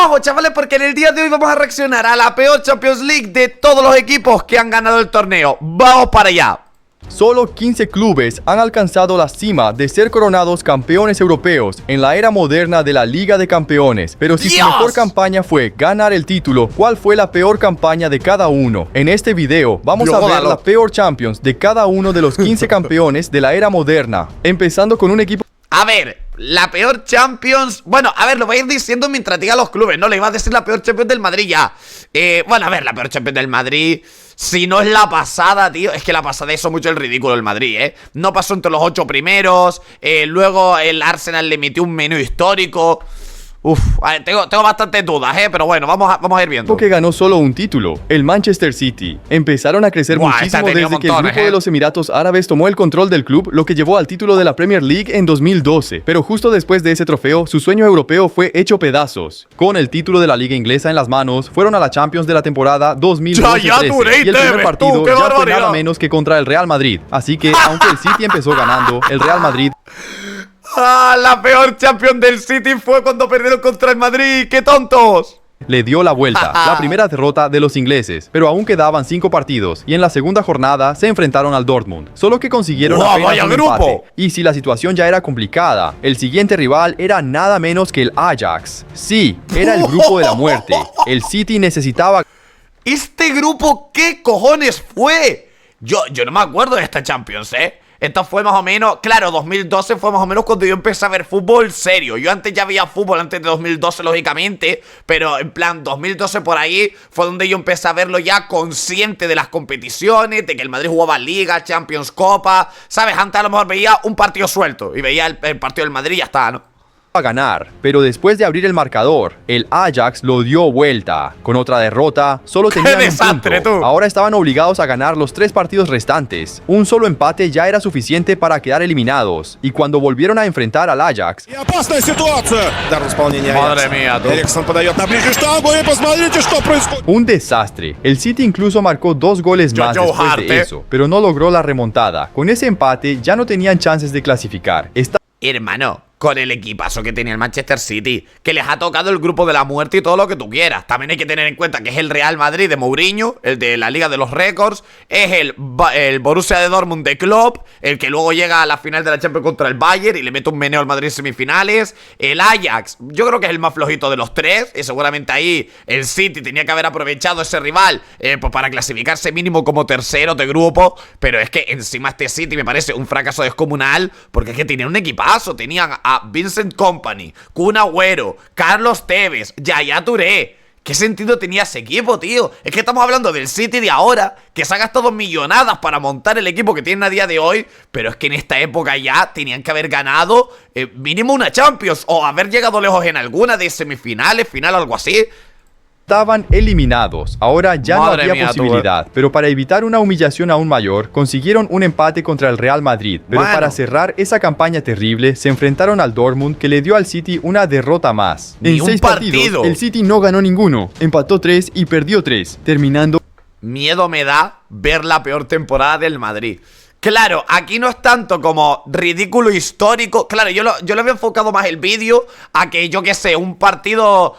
Ojo, chavales, porque en el día de hoy vamos a reaccionar a la peor Champions League de todos los equipos que han ganado el torneo. ¡Vamos para allá! Solo 15 clubes han alcanzado la cima de ser coronados campeones europeos en la era moderna de la Liga de Campeones. Pero si su mejor campaña fue ganar el título, ¿cuál fue la peor campaña de cada uno? En este video vamos a ver la peor Champions de cada uno de los 15 campeones de la era moderna. Empezando con un equipo... A ver, la peor Champions... Bueno, a ver, lo voy a ir diciendo mientras diga los clubes, ¿no? Le iba a decir la peor Champions del Madrid ya. Bueno, a ver, la peor Champions del Madrid... Si no es la pasada, tío, es que la pasada hizo mucho el ridículo el Madrid, ¿eh? No pasó entre los 8 primeros, luego el Arsenal le metió un menú histórico. Uf, a ver, tengo bastantes dudas, pero bueno, vamos a ir viendo. Que ganó solo un título, el Manchester City. Empezaron a crecer muchísimo desde que el grupo de los Emiratos Árabes tomó el control del club, lo que llevó al título de la Premier League en 2012. Pero justo después de ese trofeo, su sueño europeo fue hecho pedazos. Con el título de la Liga Inglesa en las manos, fueron a la Champions de la temporada 2012-13. Y el primer partido ya fue nada menos que contra el Real Madrid. Así que, aunque el City empezó ganando, el Real Madrid... La peor Champions del City fue cuando perdieron contra el Madrid. ¡Qué tontos! Le dio la vuelta, la primera derrota de los ingleses, pero aún quedaban 5 partidos y en la segunda jornada se enfrentaron al Dortmund, solo que consiguieron apenas un empate. Y si la situación ya era complicada, el siguiente rival era nada menos que el Ajax. Sí, era el grupo de la muerte. El City necesitaba... ¿Este grupo qué cojones fue? Yo no me acuerdo de esta Champions, Esto fue más o menos, claro, 2012 fue más o menos cuando yo empecé a ver fútbol serio. Yo antes ya veía fútbol, antes de 2012 lógicamente, pero en plan 2012 por ahí fue donde yo empecé a verlo ya consciente de las competiciones, de que el Madrid jugaba Liga, Champions, Copa, ¿sabes? Antes a lo mejor veía un partido suelto y veía el partido del Madrid y ya está, ¿no? A ganar, pero después de abrir el marcador, el Ajax lo dio vuelta. Con otra derrota, solo tenían un punto. Ahora estaban obligados a ganar los 3 partidos restantes. Un solo empate ya era suficiente para quedar eliminados. Y cuando volvieron a enfrentar al Ajax... Madre mía, tú. Un desastre. El City incluso marcó 2 goles más después de eso, pero no logró la remontada. Con ese empate ya no tenían chances de clasificar. Hermano, con el equipazo que tenía el Manchester City, que les ha tocado el grupo de la muerte y todo lo que tú quieras. También hay que tener en cuenta que es el Real Madrid de Mourinho, el de la Liga de los Récords, es el Borussia de Dortmund de Klopp, el que luego llega a la final de la Champions contra el Bayern y le mete un meneo al Madrid en semifinales. El Ajax, yo creo que es el más flojito de los 3, y seguramente ahí el City tenía que haber aprovechado ese rival pues para clasificarse mínimo como tercero de grupo. Pero es que encima este City me parece un fracaso descomunal, porque es que tenían un equipazo, tenían a Vincent Kompany, Kun Agüero, Carlos Tevez, Yaya Touré. ¿Qué sentido tenía ese equipo, tío? Es que estamos hablando del City de ahora, que se ha gastado millonadas para montar el equipo que tienen a día de hoy, pero es que en esta época ya tenían que haber ganado mínimo una Champions, o haber llegado lejos en alguna de semifinales, final o algo así. Estaban eliminados, ahora ya no había posibilidad, pero para evitar una humillación aún mayor, consiguieron un empate contra el Real Madrid, pero para cerrar esa campaña terrible, se enfrentaron al Dortmund, que le dio al City una derrota más. En 6 partidos, el City no ganó ninguno, empató 3 y perdió 3, terminando... Miedo me da ver la peor temporada del Madrid. Claro, aquí no es tanto como ridículo histórico. Claro, yo lo había enfocado más el vídeo a que, yo qué sé, un partido...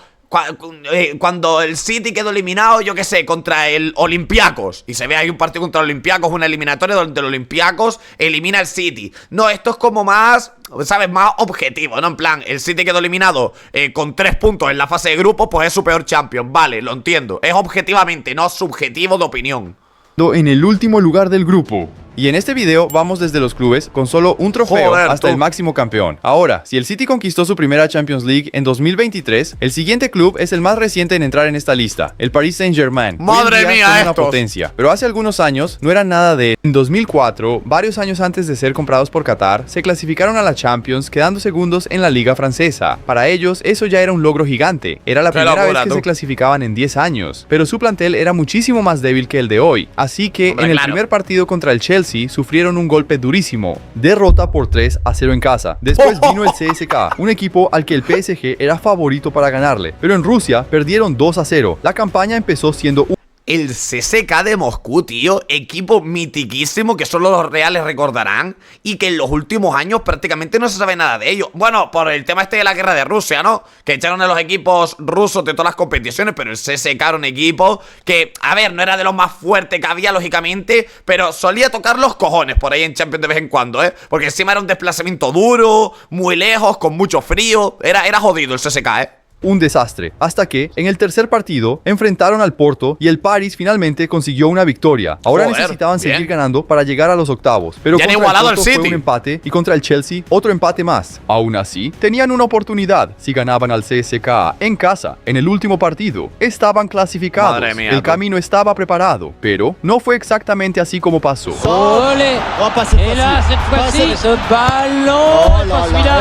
Cuando el City quedó eliminado, yo qué sé, contra el Olympiacos, y se ve ahí un partido contra el Olympiacos, una eliminatoria donde el Olympiacos elimina al City. No, esto es como más, ¿sabes? Más objetivo, ¿no? En plan, el City quedó eliminado con 3 puntos en la fase de grupos, pues es su peor Champions. Vale, lo entiendo. Es objetivamente, no subjetivo de opinión. En el último lugar del grupo. Y en este video vamos desde los clubes con solo un trofeo hasta el máximo campeón. Ahora, si el City conquistó su primera Champions League en 2023, el siguiente club es el más reciente en entrar en esta lista, el Paris Saint-Germain. ¡Madre mía, una potencia! Pero hace algunos años no eran nada de... En 2004, varios años antes de ser comprados por Qatar, se clasificaron a la Champions quedando segundos en la Liga Francesa. Para ellos, eso ya era un logro gigante. Era la primera vez que se clasificaban en 10 años. Pero su plantel era muchísimo más débil que el de hoy. Así que en el primer partido contra el Chelsea, sufrieron un golpe durísimo, derrota por 3-0 en casa. Después vino el CSKA, un equipo al que el PSG era favorito para ganarle, pero en Rusia perdieron 2-0. La campaña empezó siendo el CSKA de Moscú, tío, equipo mitiquísimo que solo los reales recordarán y que en los últimos años prácticamente no se sabe nada de ello. Bueno, por el tema de la guerra de Rusia, ¿no? Que echaron a los equipos rusos de todas las competiciones, pero el CSKA era un equipo que, a ver, no era de los más fuertes que había, lógicamente, pero solía tocar los cojones por ahí en Champions de vez en cuando, ¿eh? Porque encima era un desplazamiento duro, muy lejos, con mucho frío. Era jodido el CSKA, ¿eh? Un desastre, hasta que en el tercer partido enfrentaron al Porto y el Paris finalmente consiguió una victoria. Ahora necesitaban seguir ganando para llegar a los octavos, pero ya contra igualado el Porto fue un empate y contra el Chelsea otro empate más. Aún así, tenían una oportunidad si ganaban al CSKA en casa en el último partido. Estaban clasificados, Madre mía, el camino estaba preparado, pero no fue exactamente así como pasó.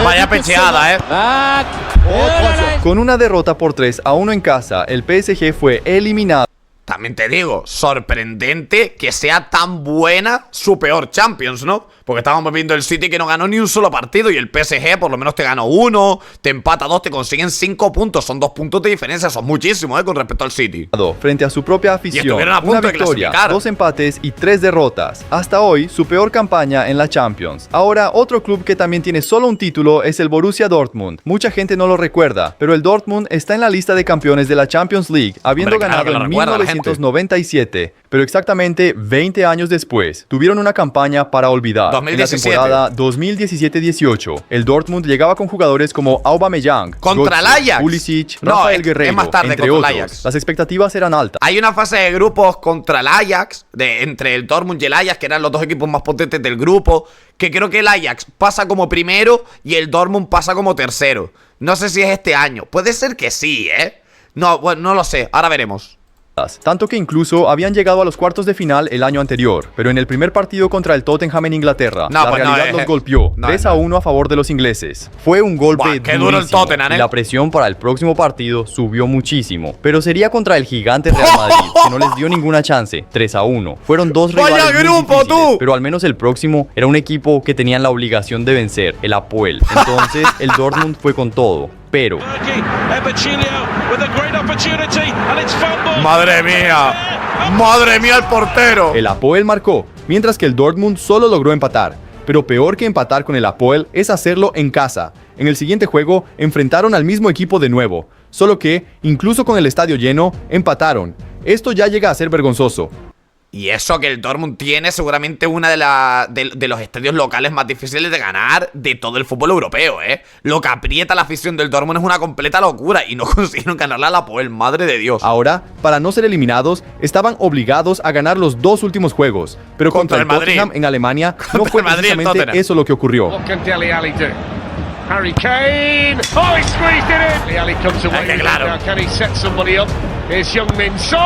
Vaya pecheada, ¿eh? Con una derrota por 3-1 en casa, el PSG fue eliminado. También te digo, sorprendente que sea tan buena su peor Champions, ¿no? Porque estábamos viendo el City que no ganó ni un solo partido y el PSG por lo menos te ganó 1, te empata 2, te consiguen 5 puntos. Son 2 puntos de diferencia, son muchísimos, con respecto al City. Frente a su propia afición, a punto una victoria, de 2 empates y 3 derrotas. Hasta hoy, su peor campaña en la Champions. Ahora, otro club que también tiene solo un título es el Borussia Dortmund. Mucha gente no lo recuerda, pero el Dortmund está en la lista de campeones de la Champions League, habiendo ganado en 1997. Pero exactamente 20 años después, tuvieron una campaña para olvidar. 2017. En la temporada 2017-18, el Dortmund llegaba con jugadores como Aubameyang, contra el Ajax, Pulisic, Rafael Guerreiro, es más tarde, entre contra el otros. Ajax. Las expectativas eran altas. Hay una fase de grupos contra el Ajax, entre el Dortmund y el Ajax, que eran los dos equipos más potentes del grupo, que creo que el Ajax pasa como primero y el Dortmund pasa como tercero. No sé si es este año. Puede ser que sí, ¿eh? No, bueno, no lo sé. Ahora veremos. Tanto que incluso habían llegado a los cuartos de final el año anterior, pero en el primer partido contra el Tottenham en Inglaterra, la realidad los golpeó 3-1 a favor de los ingleses. Fue un golpe qué duro el Tottenham, y la presión para el próximo partido subió muchísimo, pero sería contra el gigante Real Madrid, que no les dio ninguna chance. 3-1. Fueron dos rivales muy difíciles, pero al menos el próximo era un equipo que tenían la obligación de vencer, el Apoel. Entonces el Dortmund fue con todo. Pero ¡madre mía! ¡Madre mía el portero! el Apoel marcó, mientras que el Dortmund solo logró empatar. Pero peor que empatar con el Apoel es hacerlo en casa. En el siguiente juego enfrentaron al mismo equipo de nuevo, solo que, incluso con el estadio lleno, empataron. Esto ya llega a ser vergonzoso. Y eso que el Dortmund tiene seguramente una de los estadios locales más difíciles de ganar de todo el fútbol europeo, ¿eh? Lo que aprieta la afición del Dortmund es una completa locura y no consiguieron ganarle a la Apoel, madre de Dios. Ahora, para no ser eliminados, estaban obligados a ganar los dos últimos juegos. Pero contra el Tottenham en Alemania no fue precisamente eso lo que ocurrió. Harry Kane. Oh, he squeezed it in. Ali comes away. Now can he set somebody up? Here's Heung-min Son.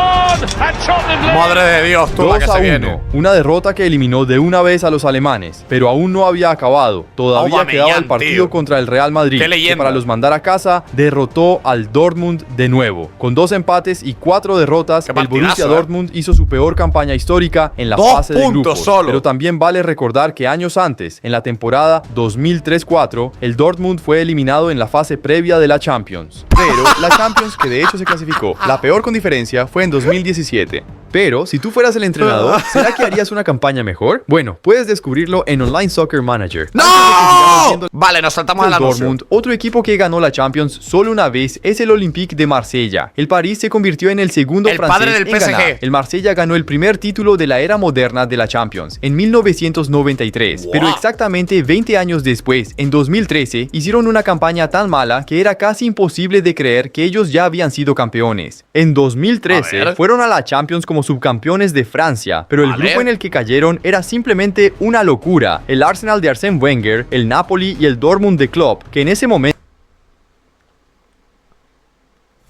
And Tottenham. Madre de Dios, tú la que se viene. Una derrota que eliminó de una vez a los alemanes, pero aún no había acabado. Todavía quedaba el partido contra el Real Madrid, que para los mandar a casa derrotó al Dortmund de nuevo. Con 2 empates y 4 derrotas, el Borussia Dortmund hizo su peor campaña histórica en la fase de grupos. Pero también vale recordar que años antes, en la temporada 2003-4, el Dortmund fue eliminado en la fase previa de la Champions. Pero la Champions, que de hecho se clasificó, la peor con diferencia, fue en 2017. Pero, si tú fueras el entrenador, ¿será que harías una campaña mejor? Bueno, puedes descubrirlo en Online Soccer Manager. ¡No! Vale, nos saltamos al anuncio. Dortmund, otro equipo que ganó la Champions solo una vez es el Olympique de Marsella. El París se convirtió en el segundo francés en ganar. El Marsella ganó el primer título de la era moderna de la Champions en 1993. Pero exactamente 20 años después, en 2013, hicieron una campaña tan mala que era casi imposible de creer que ellos ya habían sido campeones. En 2013 fueron a la Champions como subcampeones de Francia, pero el grupo en el que cayeron era simplemente una locura. El Arsenal de Arsène Wenger, el Napoli y el Dortmund de Klopp, que en ese momento...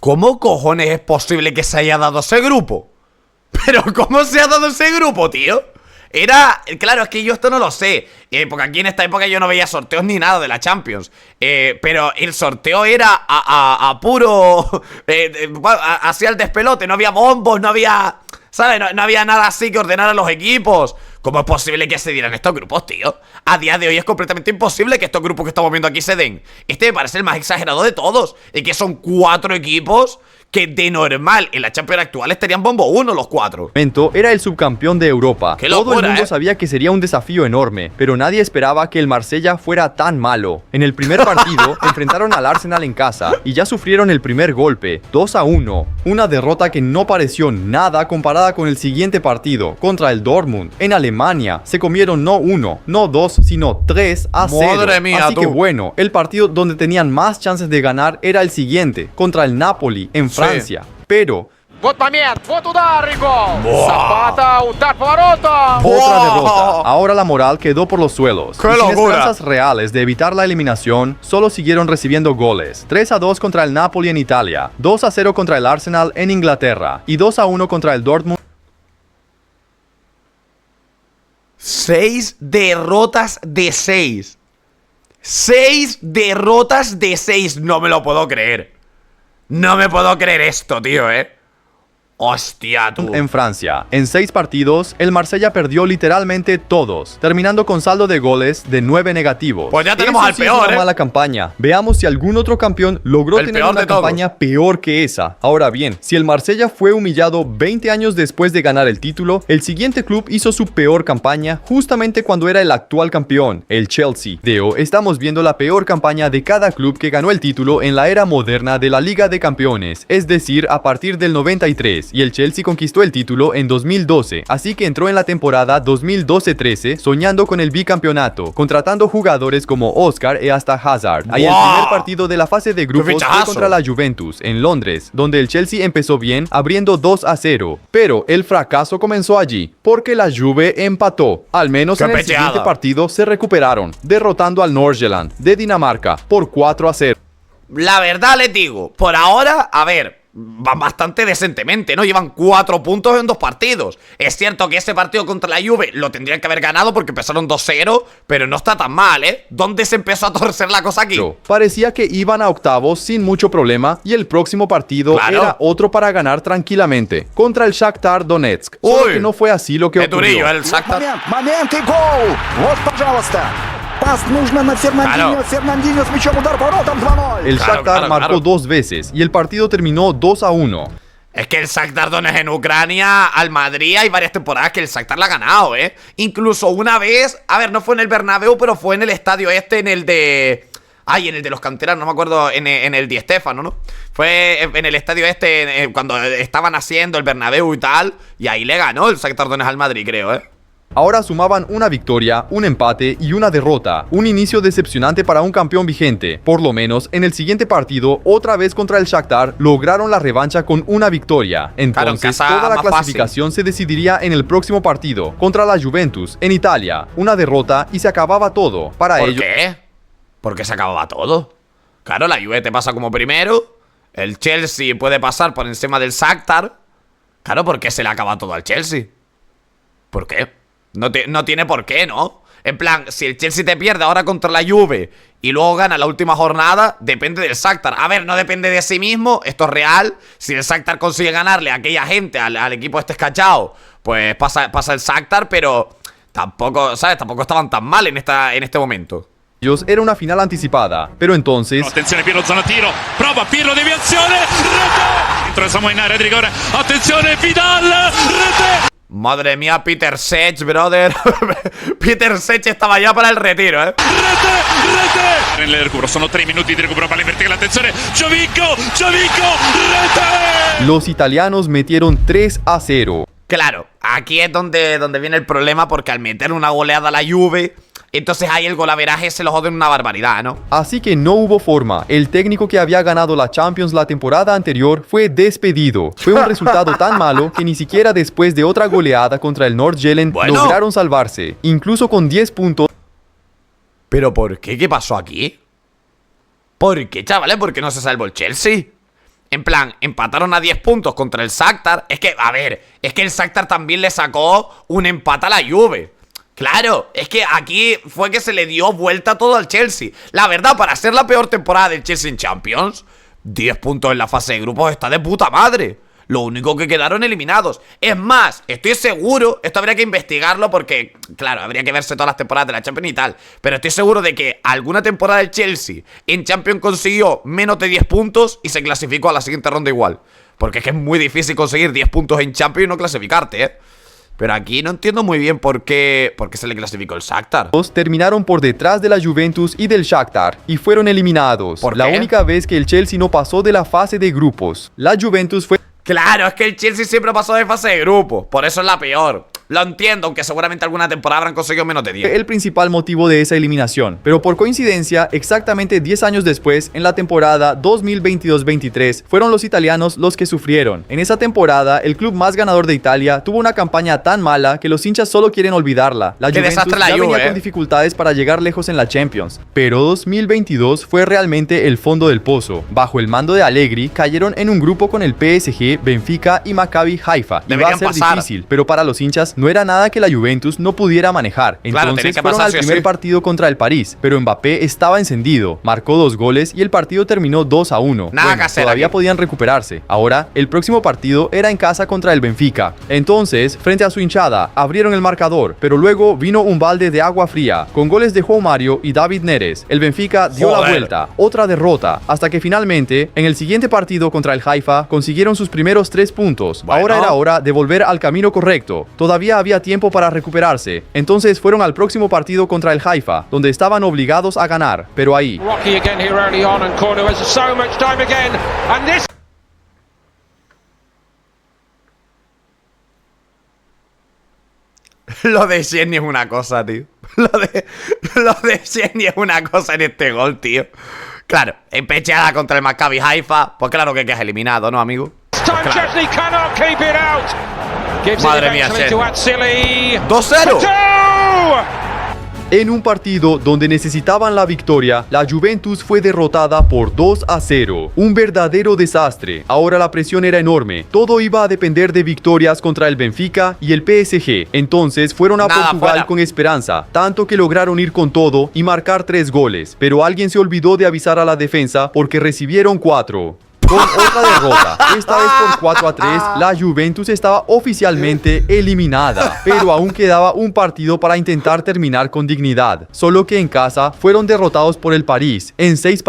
¿Cómo cojones es posible que se haya dado ese grupo? ¿Pero cómo se ha dado ese grupo, tío? Claro, es que yo esto no lo sé, porque aquí en esta época yo no veía sorteos ni nada de la Champions, pero el sorteo era a puro, hacia el despelote, no había bombos, no había, ¿sabes? No había nada así que ordenar a los equipos. ¿Cómo es posible que se dieran estos grupos, tío? A día de hoy es completamente imposible que estos grupos que estamos viendo aquí se den. Este me parece el más exagerado de todos. Y que son 4 equipos que de normal en la Champions actual estarían bombo 1 los 4. Era el subcampeón de Europa. ¡Qué Todo locura, el mundo sabía que sería un desafío enorme, pero nadie esperaba que el Marsella fuera tan malo. En el primer partido enfrentaron al Arsenal en casa y ya sufrieron el primer golpe, 2-1. Una derrota que no pareció nada comparada con el siguiente partido, contra el Dortmund. En Alemania se comieron no 1, no 2, sino 3-0. Madre mía, Así que bueno, el partido donde tenían más chances de ganar era el siguiente, contra el Napoli en Francia. Pero Вот момент, вот удар и гол. Запата, удар по воротам. otra derrota. Ahora la moral quedó por los suelos. ¡Qué Y sin locura! esperanzas reales de evitar la eliminación, solo siguieron recibiendo goles. 3-2 contra el Napoli en Italia, 2-0 contra el Arsenal en Inglaterra y 2-1 contra el Dortmund. 6 derrotas de 6. 6 derrotas de 6. No me lo puedo creer. No me puedo creer esto, tío, Hostia, tú. En Francia. En 6 partidos, el Marsella perdió literalmente todos, terminando con saldo de goles de 9 negativos. Pues ya tenemos Eso al sí peor, es una mala campaña. Veamos si algún otro campeón logró El tener peor una de todos. campaña peor que esa. Ahora bien, si el Marsella fue humillado 20 años después de ganar el título, el siguiente club hizo su peor campaña justamente cuando era el actual campeón, el Chelsea. Estamos viendo la peor campaña de cada club que ganó el título en la era moderna de la Liga de Campeones, es decir, a partir del 93. Y el Chelsea conquistó el título en 2012, así que entró en la temporada 2012-13 soñando con el bicampeonato, contratando jugadores como Oscar y hasta Hazard. Ahí el ¡Wow! primer partido de la fase de grupos fue fichajazo! contra la Juventus, en Londres, donde el Chelsea empezó bien, abriendo 2-0. Pero el fracaso comenzó allí, porque la Juve empató. Al menos ¡Qué en el pecheada! siguiente partido se recuperaron, derrotando al Nordsjælland de Dinamarca por 4-0. La verdad les digo, por ahora, a ver, van bastante decentemente, ¿no? Llevan 4 puntos en 2 partidos. Es cierto que ese partido contra la Juve lo tendrían que haber ganado porque empezaron 2-0, pero no está tan mal, ¿Dónde se empezó a torcer la cosa aquí? Parecía que iban a octavos sin mucho problema y el próximo partido Claro. era otro para ganar tranquilamente, contra el Shakhtar Donetsk. Solo Uy. que no fue así lo que Qué durillo, ocurrió. el Shakhtar. Момент и гол! Вот, пожалуйста! Пас нужно на Фернандинho, Claro. Фернандинho с мячом, удар по воротам, 2-0! El Claro, Shakhtar claro, marcó claro. 2 veces y el partido terminó 2-1. Es que el Shakhtar Donetsk en Ucrania, al Madrid, hay varias temporadas que el Shakhtar la ha ganado, Incluso una vez, a ver, no fue en el Bernabéu, pero fue en el estadio en el de... Ay, en el de los canteranos, no me acuerdo, en el Di Stéfano, ¿no? Fue en el estadio cuando estaban haciendo el Bernabéu y tal, y ahí le ganó el Shakhtar Donetsk al Madrid, creo, Ahora sumaban una victoria, un empate y una derrota. Un inicio decepcionante para un campeón vigente. Por lo menos, en el siguiente partido, otra vez contra el Shakhtar, lograron la revancha con una victoria. Entonces, casa toda la más clasificación se decidiría en el próximo partido, contra la Juventus, en Italia. Una derrota y se acababa todo. Para ¿Por ellos, qué? Porque se acababa todo. Claro, la Juve te pasa como primero, el Chelsea puede pasar por encima del Shakhtar. Claro, ¿por qué se le acaba todo al Chelsea? ¿Por qué? No tiene por qué, ¿no? En plan, si el Chelsea te pierde ahora contra la Juve y luego gana la última jornada, depende del Shakhtar. A ver, no depende de sí mismo, esto es real. Si el Shakhtar consigue ganarle a aquella gente, al equipo escachado, pues pasa el Shakhtar, pero tampoco, ¿sabes? Tampoco estaban tan mal en este momento. era una final anticipada. Pero entonces, Attenzione Pirlo, zona tiro, prova Pirlo, deviazione, rete! Entramos in area di rigore, attenzione Vidal, rete! Madre mía, Peter Sech, brother. Peter Sech estaba ya para el retiro, Rete! Nel recupero, sono 3 minuti di recupero, palla in verticale, attenzione, Giovinco, rete! los italianos metieron 3-0. Claro, aquí es donde viene el problema, porque al meter una goleada a la Juve, entonces ahí el golaveraje se lo joden una barbaridad, ¿no? Así que no hubo forma. El técnico que había ganado la Champions la temporada anterior fue despedido. Fue un resultado tan malo que ni siquiera después de otra goleada contra el Nordsjælland Bueno. lograron salvarse, incluso con 10 puntos. ¿Pero por qué? ¿Qué pasó aquí? ¿Por qué, chavales? ¿Por qué no se salvó el Chelsea? En plan, empataron a 10 puntos contra el Shakhtar. Es que, a ver, es que el Shakhtar también le sacó un empate a la Juve. Claro, es que aquí fue que se le dio vuelta todo al Chelsea. La verdad, para ser la peor temporada del Chelsea en Champions, 10 puntos en la fase de grupos está de puta madre. lo único que quedaron eliminados. Es más, estoy seguro, esto habría que investigarlo porque, claro, habría que verse todas las temporadas de la Champions y tal, pero estoy seguro de que alguna temporada del Chelsea en Champions consiguió menos de 10 puntos y se clasificó a la siguiente ronda igual. Porque es que es muy difícil conseguir 10 puntos en Champions y no clasificarte, ¿eh? Pero aquí no entiendo muy bien por qué se le clasificó el Shakhtar. Terminaron por detrás de la Juventus y del Shakhtar y fueron eliminados. ¿Por la qué? única vez que el Chelsea no pasó de la fase de grupos. La Juventus fue... Claro, es que el Chelsea siempre pasó de fase de grupo. Por eso es la peor. Lo entiendo, aunque seguramente alguna temporada habrán conseguido menos de 10. el principal motivo de esa eliminación, pero por coincidencia, exactamente 10 años después, en la temporada 2022-23, fueron los italianos los que sufrieron. En esa temporada, el club más ganador de Italia tuvo una campaña tan mala que los hinchas solo quieren olvidarla. La Qué Juventus desastre la ya Juve, venía con dificultades para llegar lejos en la Champions, pero 2022 fue realmente el fondo del pozo. Bajo el mando de Allegri, cayeron en un grupo con el PSG, Benfica y Maccabi Haifa. Iba a ser difícil, pero para los hinchas no era nada que la Juventus no pudiera manejar. Entonces fueron al primer partido contra el París, pero Mbappé estaba encendido, marcó 2 goles y el partido terminó 2-1. Nada que hacer todavía aquí. podían recuperarse. Ahora, el próximo partido era en casa contra el Benfica. Entonces, frente a su hinchada, abrieron el marcador, pero luego vino un balde de agua fría, con goles de João Mario y David Neres. El Benfica dio la vuelta, otra derrota, hasta que finalmente, en el siguiente partido contra el Haifa, consiguieron sus primeros 3 puntos. Bueno. Ahora era hora de volver al camino correcto. Todavía había tiempo para recuperarse. Entonces fueron al próximo partido contra el Haifa, donde estaban obligados a ganar, pero ahí Rocky again here early on, and Cornu has so much time again, and this. Lo de Szczęsny es una cosa, tío. Lo de Szczęsny es una cosa en este gol, tío. Claro, empecheada contra el Maccabi Haifa. Pues claro que quedas eliminado, ¿no, amigo? Time Chesney cannot keep it out. Gives Madre it mía, eventually to Atsili. 2-0. en un partido donde necesitaban la victoria, la Juventus fue derrotada por 2-0. Un verdadero desastre. Ahora la presión era enorme. Todo iba a depender de victorias contra el Benfica y el PSG. Entonces fueron a Nada, Portugal fuera. con esperanza, tanto que lograron ir con todo y marcar 3 goles. Pero alguien se olvidó de avisar a la defensa porque recibieron 4. Con otra derrota, esta vez por 4-3, la Juventus estaba oficialmente eliminada, pero aún quedaba un partido para intentar terminar con dignidad, solo que en casa fueron derrotados por el París en 6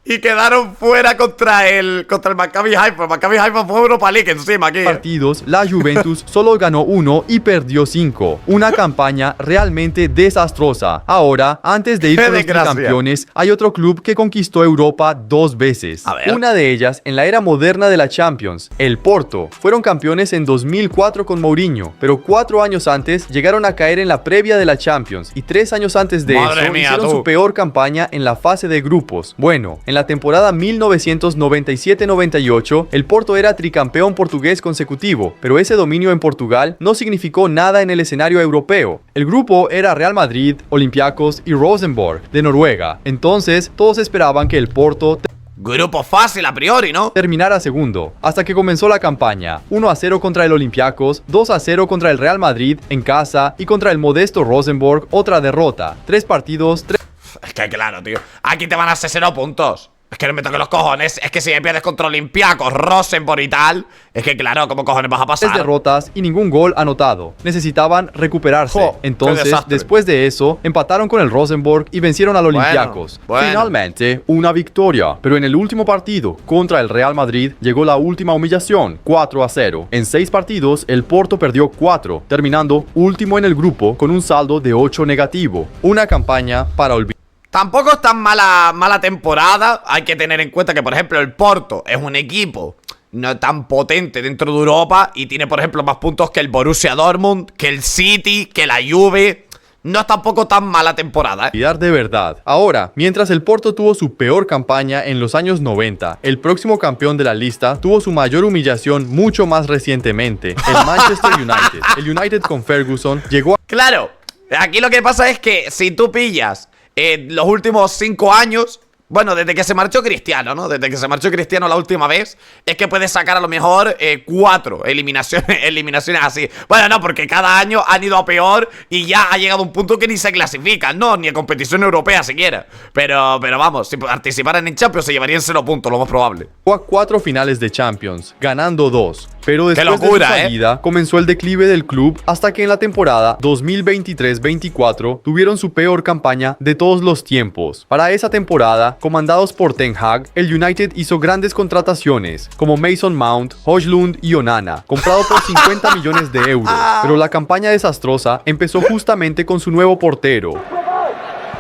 Y quedaron fuera contra el Maccabi Haifa. Maccabi Haifa fue Europa League encima aquí. partidos, la Juventus solo ganó 1 y perdió 5. Una campaña realmente desastrosa. Ahora, antes de ir ¡Qué con los desgracia! campeones, hay otro club que conquistó Europa 2 veces. A ver. Una de ellas en la era moderna de la Champions, el Porto. Fueron campeones en 2004 con Mourinho, pero 4 años antes llegaron a caer en la previa de la Champions y 3 años antes de Madre eso mía, hicieron tú. su peor campaña en la fase de grupos. Bueno, en la temporada 1997-98, el Porto era tricampeón portugués consecutivo, pero ese dominio en Portugal no significó nada en el escenario europeo. El grupo era Real Madrid, Olympiacos y Rosenborg, de Noruega. Entonces, todos esperaban que el Porto Grupo fácil a priori, ¿no? terminara segundo, hasta que comenzó la campaña. 1-0 contra el Olympiacos, 2-0 contra el Real Madrid en casa y contra el modesto Rosenborg otra derrota. 3 partidos, 3 Es que claro, tío. Aquí te van a hacer 0 puntos. Es que no me toques los cojones. Es que si me pierdes contra Olympiacos, Rosenborg y tal. Es que claro, ¿cómo cojones vas a pasar? derrotas y ningún gol anotado. Necesitaban recuperarse. Jo, qué Entonces, desastre. después de eso, empataron con el Rosenborg y vencieron al Olympiacos. bueno. Finalmente, una victoria. Pero en el último partido, contra el Real Madrid, llegó la última humillación, 4-0. En 6 partidos, el Porto perdió 4, terminando último en el grupo con un saldo de 8 negativo. Una campaña para olvidar. Tampoco es tan mala temporada. Hay que tener en cuenta que, por ejemplo, el Porto es un equipo no tan potente dentro de Europa y tiene, por ejemplo, más puntos que el Borussia Dortmund, que el City, que la Juve. No es tampoco tan mala temporada, ¿eh? De verdad. Ahora, mientras el Porto tuvo su peor campaña en los años 90, el próximo campeón de la lista tuvo su mayor humillación mucho más recientemente, el Manchester United. El United con Ferguson llegó a Claro, aquí lo que pasa es que si tú pillas los últimos 5 años, Bueno, desde que se marchó Cristiano, ¿no? Desde que se marchó Cristiano la última vez, es que puedes sacar a lo mejor 4 eliminaciones así. Bueno, no, porque cada año han ido a peor y ya ha llegado un punto que ni se clasifican, ¿no? Ni a competición europea siquiera. Pero vamos, si participaran en Champions se llevarían 0 puntos, lo más probable. Jugó a 4 finales de Champions, ganando 2. Pero después locura, de su salida, comenzó el declive del club hasta que en la temporada 2023-24 tuvieron su peor campaña de todos los tiempos. Para esa temporada, comandados por Ten Hag, el United hizo grandes contrataciones como Mason Mount, Højlund y Onana, comprado por 50 millones de euros. Pero la campaña desastrosa empezó justamente con su nuevo portero.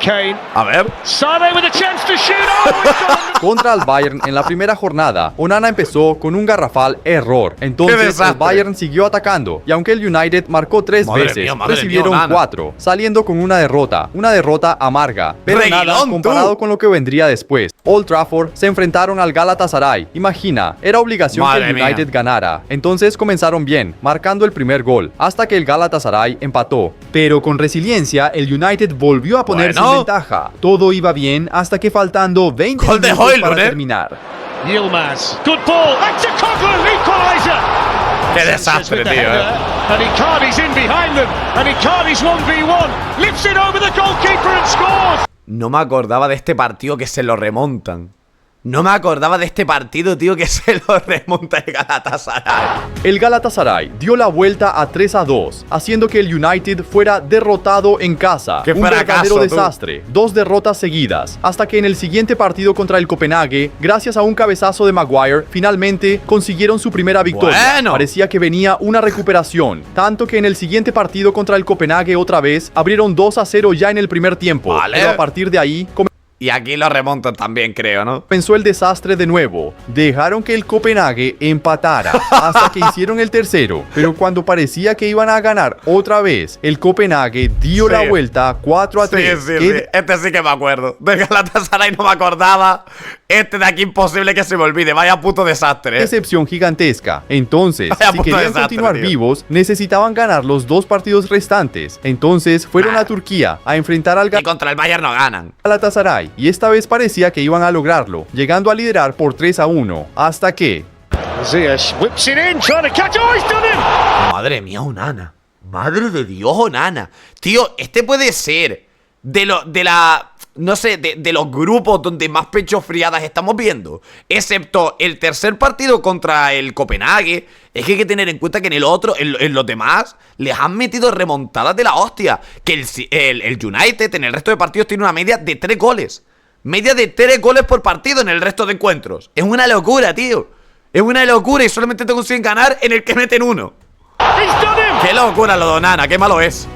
Kane. A ver. Sané with a chance to shoot. Oh, it's gone. Contra el Bayern en la primera jornada, Onana empezó con un garrafal error. ¡Qué Entonces el desastre! Bayern siguió atacando y aunque el United marcó 3 Madre veces, mía, madre recibieron mía, Onana. 4, saliendo con una derrota amarga, pero nada Reguilón, comparado tú. con lo que vendría después. Old Trafford se enfrentaron al Galatasaray. Imagina, era obligación Madre que el mía. United ganara. Entonces comenzaron bien, marcando el primer gol, hasta que el Galatasaray empató. Pero con resiliencia, el United volvió a ponerse Bueno. en ventaja. Todo iba bien hasta que faltando 20 Gol de minutos Højlund, para ¿eh? terminar. Yilmaz. Good ball. Back to Coughlin. Equaliser. Qué desastre, With the tío, header, And Icardi's in behind them. And Icardi's 1v1. Lifts it over the goalkeeper and scores. No me acordaba de este partido que se lo remontan. No me acordaba de este partido, tío, que se lo remonta el Galatasaray. El Galatasaray dio la vuelta a 3-2, haciendo que el United fuera derrotado en casa. ¡Qué Un fracaso, verdadero tú! desastre. 2 derrotas seguidas, hasta que en el siguiente partido contra el Copenhague, gracias a un cabezazo de Maguire, finalmente consiguieron su primera victoria. Bueno. Parecía que venía una recuperación, tanto que en el siguiente partido contra el Copenhague otra vez, abrieron 2-0 ya en el primer tiempo. Vale. Pero a partir de ahí, Y aquí lo remontan también, creo, ¿no? comenzó el desastre de nuevo. Dejaron que el Copenhague empatara hasta que hicieron el tercero. Pero cuando parecía que iban a ganar otra vez, el Copenhague dio Sí. la vuelta 4-3. Sí. Este sí que me acuerdo. De Galatasaray no me acordaba. Este de aquí imposible que se me olvide. Vaya puto desastre, ¿eh? Decepción gigantesca. Entonces, Vaya si puto querían desastre, continuar tío. vivos, necesitaban ganar los 2 partidos restantes. Entonces fueron a Turquía a enfrentar al Y contra el Bayern no ganan. Galatasaray. Y esta vez parecía que iban a lograrlo, llegando a liderar por 3-1. Hasta que Ziyech whips it in, trying to catch. Oh, he's done him. Madre mía, Onana. Madre de Dios, Onana. Tío, este puede ser de los grupos donde más pecho friadas estamos viendo. Excepto el tercer partido contra el Copenhague. Es que hay que tener en cuenta que en el otro, en los demás, les han metido remontadas de la hostia. Que el United en el resto de partidos tiene una media de 3 goles. Media de 3 goles por partido en el resto de encuentros. Es una locura, tío. Es una locura y solamente te consiguen ganar en el que meten 1. He's done him. Qué locura lo de Onana, qué malo es.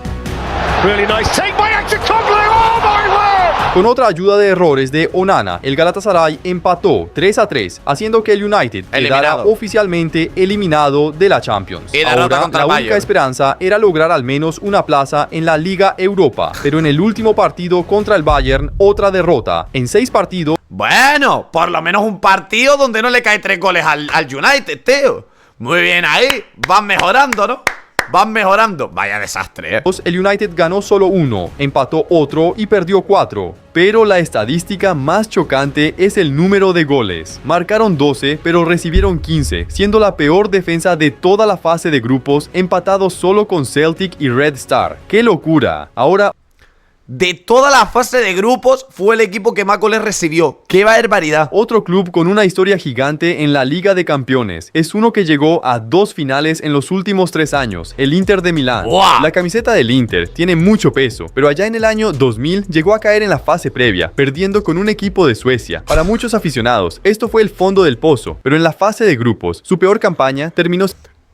Really nice take by Hector Coughlin. Oh my word. con otra ayuda de errores de Onana, el Galatasaray empató 3-3, haciendo que el United quedara Eliminado. oficialmente eliminado de la Champions. Y derrota Ahora, contra la el única Bayern. esperanza era lograr al menos una plaza en la Liga Europa, pero en el último partido contra el Bayern, otra derrota. En 6 partidos, Bueno, por lo menos un partido donde no le cae 3 goles al United, tío. Muy bien ahí, van mejorando, ¿no? Van mejorando. Vaya desastre, el United ganó solo 1, empató otro y perdió 4. Pero la estadística más chocante es el número de goles. Marcaron 12, pero recibieron 15, siendo la peor defensa de toda la fase de grupos, empatados solo con Celtic y Red Star. ¡Qué locura! Ahora, De toda la fase de grupos, fue el equipo que más goles recibió. ¡Qué barbaridad! otro club con una historia gigante en la Liga de Campeones. Es uno que llegó a 2 finales en los últimos 3 años, el Inter de Milán. ¡Buah! La camiseta del Inter tiene mucho peso, pero allá en el año 2000 llegó a caer en la fase previa, perdiendo con un equipo de Suecia. Para muchos aficionados, esto fue el fondo del pozo, pero en la fase de grupos, su peor campaña terminó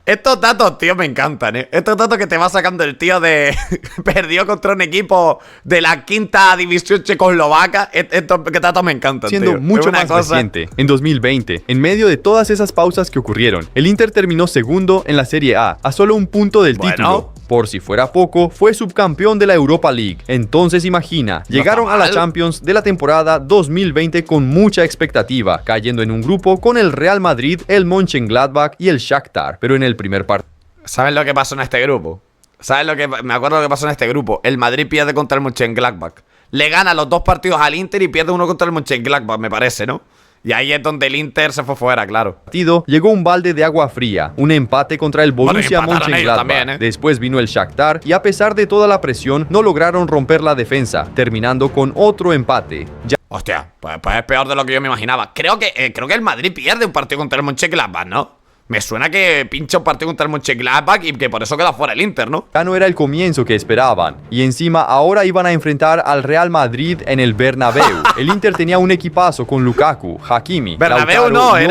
Estos datos, tío, me encantan, ¿eh? Estos datos que te va sacando el tío de... perdió contra un equipo de la 5ª división checoslovaca. Estos datos me encantan, siendo tío. mucho Es una más cosa- reciente. En 2020, en medio de todas esas pausas que ocurrieron, el Inter terminó segundo en la Serie A, a solo un punto del Bueno. título. Por si fuera poco, fue subcampeón de la Europa League. Entonces imagina, llegaron a la mal. Champions de la temporada 2020 con mucha expectativa, cayendo en un grupo con el Real Madrid, el Mönchengladbach y el Shakhtar. Pero en el primer partido, ¿Sabes lo que pasó en este grupo? ¿Sabes lo que... Me acuerdo lo que pasó en este grupo. El Madrid pierde contra el Mönchengladbach. le gana los 2 partidos al Inter y pierde uno contra el Mönchengladbach, me parece, ¿no? Y ahí es donde el Inter se fue fuera, claro. Llegó un balde de agua fría, un empate contra el Borussia Mönchengladbach. También, ¿eh? Después vino el Shakhtar y a pesar de toda la presión no lograron romper la defensa, terminando con otro empate. Hostia, pues es peor de lo que yo me imaginaba. Creo que el Madrid pierde un partido contra el Mönchengladbach, ¿no? Me suena que pincha un partido contra el Mönchengladbach y que por eso queda fuera el Inter, ¿no? Ya no era el comienzo que esperaban. Y encima ahora iban a enfrentar al Real Madrid en el Bernabéu. El Inter tenía un equipazo con Lukaku, Hakimi, Bernabéu Lautaro no, y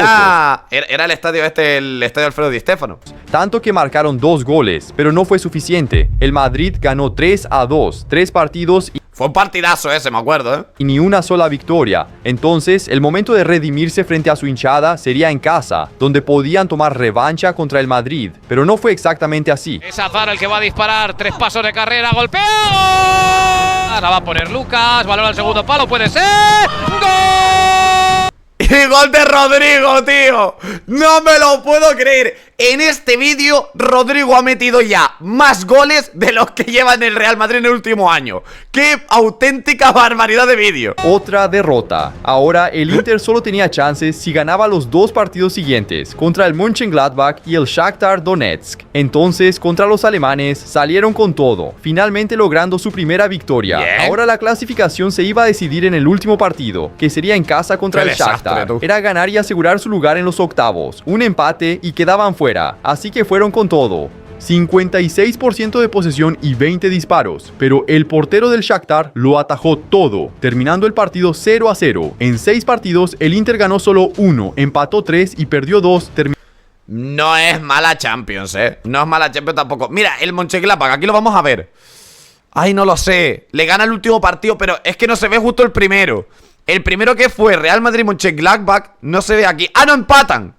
era el estadio el estadio Alfredo Di Stéfano. Tanto que marcaron 2 goles, pero no fue suficiente. El Madrid ganó 3-2, 3 partidos Fue un partidazo ese, me acuerdo, ¿eh? y ni una sola victoria. Entonces, el momento de redimirse frente a su hinchada sería en casa, donde podían tomar revancha contra el Madrid. Pero no fue exactamente así. Es Hazard el que va a disparar, 3 pasos de carrera, golpeo. La va a poner Lucas, balón al segundo palo, puede ser. ¡Gol! Y gol de Rodrigo, tío. No me lo puedo creer. En este vídeo, Rodrigo ha metido ya más goles de los que lleva en el Real Madrid en el último año. ¡Qué auténtica barbaridad de vídeo! Otra derrota. Ahora el Inter solo tenía chances si ganaba los 2 partidos siguientes, contra el Mönchengladbach y el Shakhtar Donetsk. Entonces, contra los alemanes, salieron con todo, finalmente logrando su primera victoria. Bien. Ahora la clasificación se iba a decidir en el último partido, que sería en casa contra Qué el desastre, Shakhtar. tú. Era ganar y asegurar su lugar en los octavos. Un empate y quedaban fuera, así que fueron con todo. 56% de posesión y 20 disparos, pero el portero del Shakhtar lo atajó todo, terminando el partido 0-0. En 6 partidos, el Inter ganó solo 1, empató 3 y perdió 2, No es mala Champions, ¿eh? No es mala Champions tampoco. Mira, el Mönchengladbach, aquí lo vamos a ver. Ay, no lo sé. Le gana el último partido, pero es que no se ve justo el primero. El primero que fue Real Madrid-Mönchengladbach no se ve aquí. ¡Ah, no! Empatan.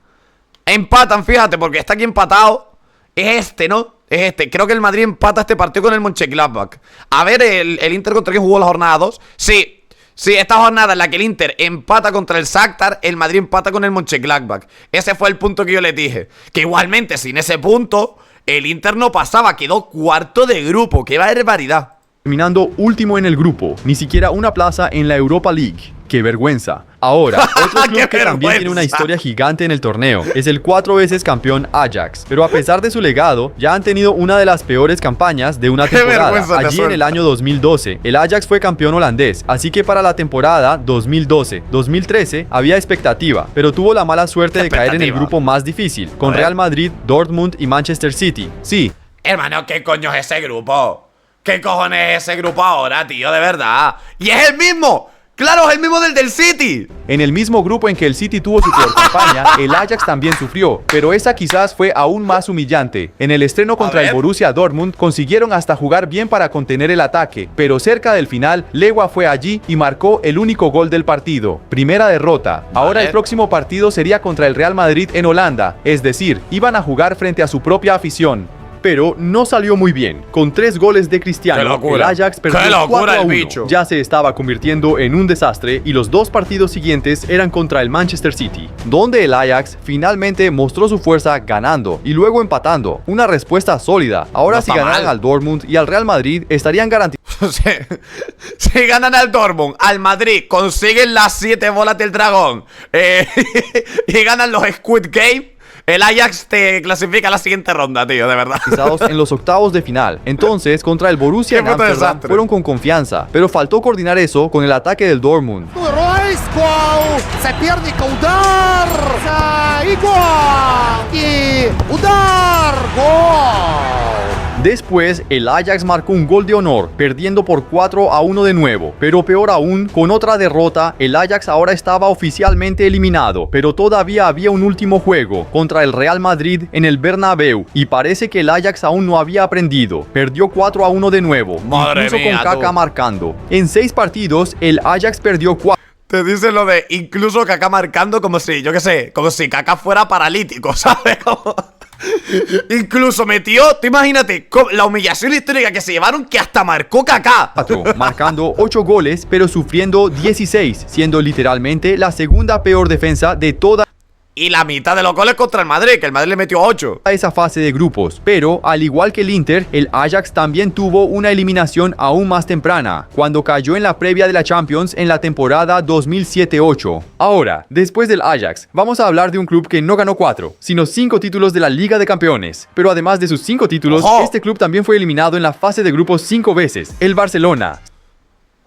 Empatan, fíjate, porque está aquí empatado. Es este, ¿no? Es este. Creo que el Madrid empata este partido con el Mönchengladbach. A ver, el Inter contra quién jugó la jornada 2. Sí, esta jornada en la que el Inter empata contra el Shakhtar, el Madrid empata con el Mönchengladbach. Ese fue el punto que yo les dije. Que igualmente, sin ese punto, el Inter no pasaba. Quedó cuarto de grupo. ¡Qué barbaridad! terminando último en el grupo, ni siquiera una plaza en la Europa League. ¡Qué vergüenza! Ahora, otro club que también tiene una historia gigante en el torneo es el 4 veces campeón Ajax. Pero a pesar de su legado, ya han tenido una de las peores campañas de una temporada. Allí en el año 2012, el Ajax fue campeón holandés, así que para la temporada 2012-2013 había expectativa, pero tuvo la mala suerte de caer en el grupo más difícil, con Real Madrid, Dortmund y Manchester City. Sí. Hermano, ¿qué coño es ese grupo? ¿Qué cojones es ese grupo ahora, tío? De verdad. ¡Y es el mismo! ¡Claro, es el mismo del City! En el mismo grupo en que el City tuvo su peor campaña, el Ajax también sufrió, pero esa quizás fue aún más humillante. En el estreno contra el Borussia Dortmund consiguieron hasta jugar bien para contener el ataque, pero cerca del final, Lewa fue allí y marcó el único gol del partido. Primera derrota. Ahora el próximo partido sería contra el Real Madrid en Holanda, es decir, iban a jugar frente a su propia afición. Pero no salió muy bien. Con 3 goles de Cristiano, el Ajax perdió 4-1. Ya se estaba convirtiendo en un desastre y los 2 partidos siguientes eran contra el Manchester City, donde el Ajax finalmente mostró su fuerza ganando y luego empatando. Una respuesta sólida. Ahora si ganaran al Dortmund y al Real Madrid estarían garantizados. Si ganan al Dortmund, al Madrid, consiguen las 7 bolas del dragón y ganan los Squid Game, el Ajax te clasifica a la siguiente ronda, tío, de verdad. En los octavos de final. Entonces, contra el Borussia en Amsterdam fueron con confianza, pero faltó coordinar eso con el ataque del Dortmund. Se pierde Udar. Y Udar. Gol. Después, el Ajax marcó un gol de honor, perdiendo por 4-1 de nuevo. Pero peor aún, con otra derrota, el Ajax ahora estaba oficialmente eliminado. Pero todavía había un último juego, contra el Real Madrid en el Bernabéu. Y parece que el Ajax aún no había aprendido. Perdió 4-1 de nuevo, incluso con Kaká marcando. En 6 partidos, el Ajax perdió 4. Te dice lo de incluso Kaká marcando como si, yo qué sé, como si Kaká fuera paralítico, ¿sabes? Incluso metió, tú imagínate, la humillación histórica que se llevaron, que hasta marcó Kaká. Marcando 8 goles, pero sufriendo 16, siendo literalmente la segunda peor defensa de toda. y la mitad de los goles contra el Madrid, que el Madrid le metió 8. A esa fase de grupos, pero al igual que el Inter, el Ajax también tuvo una eliminación aún más temprana, cuando cayó en la previa de la Champions en la temporada 2007-8. Ahora, después del Ajax, vamos a hablar de un club que no ganó 4, sino 5 títulos de la Liga de Campeones. Pero además de sus 5 títulos, este club también fue eliminado en la fase de grupos 5 veces, el Barcelona.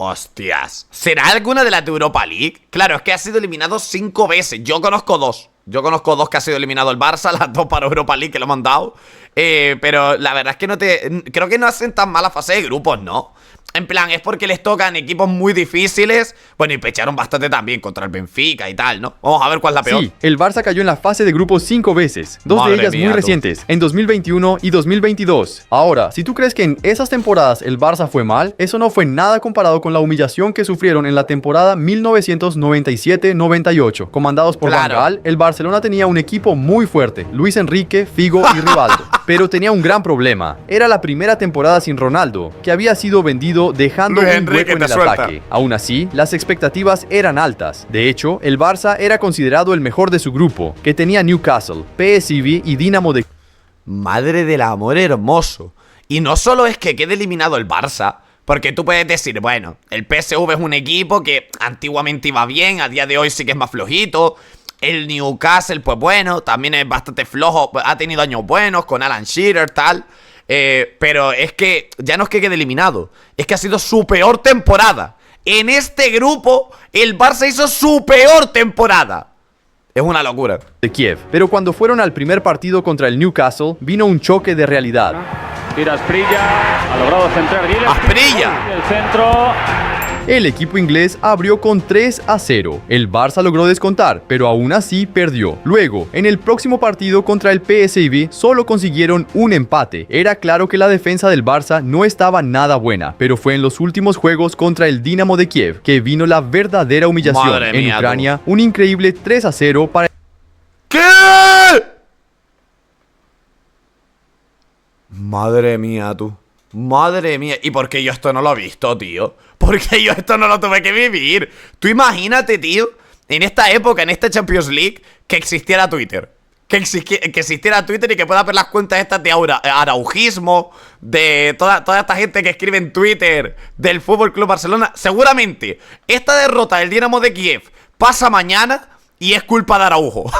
Hostias, ¿será alguna de las de Europa League? Claro, es que ha sido eliminado 5 veces. Yo conozco 2. Yo conozco 2 que ha sido eliminado el Barça, las 2 para Europa League que lo han dado. Pero la verdad es que creo que no hacen tan mala fase de grupos, ¿no? En plan, es porque les tocan equipos muy difíciles. Bueno, y pecharon bastante también contra el Benfica y tal, ¿no? Vamos a ver cuál es la peor. Sí, el Barça cayó en la fase de grupos 5 veces, 2 de ellas muy recientes, en 2021 y 2022. Ahora, si tú crees que en esas temporadas el Barça fue mal, eso no fue nada comparado con la humillación que sufrieron en la temporada 1997-98. Comandados por Van Gaal, el Barcelona tenía un equipo muy fuerte, Luis Enrique, Figo y Rivaldo. Pero tenía un gran problema, era la primera temporada sin Ronaldo, que había sido vendido dejando un hueco en el ataque. Aún así, las expectativas eran altas. De hecho, el Barça era considerado el mejor de su grupo, que tenía Newcastle, PSV y Dinamo de... Madre del amor hermoso. Y no solo es que quede eliminado el Barça, porque tú puedes decir, bueno, el PSV es un equipo que antiguamente iba bien, a día de hoy sí que es más flojito. El Newcastle, pues bueno, también es bastante flojo, ha tenido años buenos con Alan Shearer, tal. Pero es que ya no es que quede eliminado, es que ha sido su peor temporada. En este grupo, el Barça hizo su peor temporada. Es una locura. De Kiev. Pero cuando fueron al primer partido contra el Newcastle, vino un choque de realidad. Tira Asprilla, ha logrado centrar bien. ¡Asprilla! El centro. El equipo inglés abrió con 3-0. El Barça logró descontar, pero aún así perdió. Luego, en el próximo partido contra el PSV, solo consiguieron un empate. Era claro que la defensa del Barça no estaba nada buena, pero fue en los últimos juegos contra el Dinamo de Kiev que vino la verdadera humillación. Madre mía, en Ucrania, un increíble 3-0 para... ¿Qué? Madre mía, tú. Madre mía. ¿Y por qué yo esto no lo he visto, tío? Porque yo esto no lo tuve que vivir. Tú imagínate, tío, en esta época, en esta Champions League, que existiera Twitter. Que existiera Twitter y que pueda ver las cuentas estas de araujismo, de toda esta gente que escribe en Twitter del FC Barcelona. Seguramente esta derrota del Dinamo de Kiev pasa mañana y es culpa de Araujo.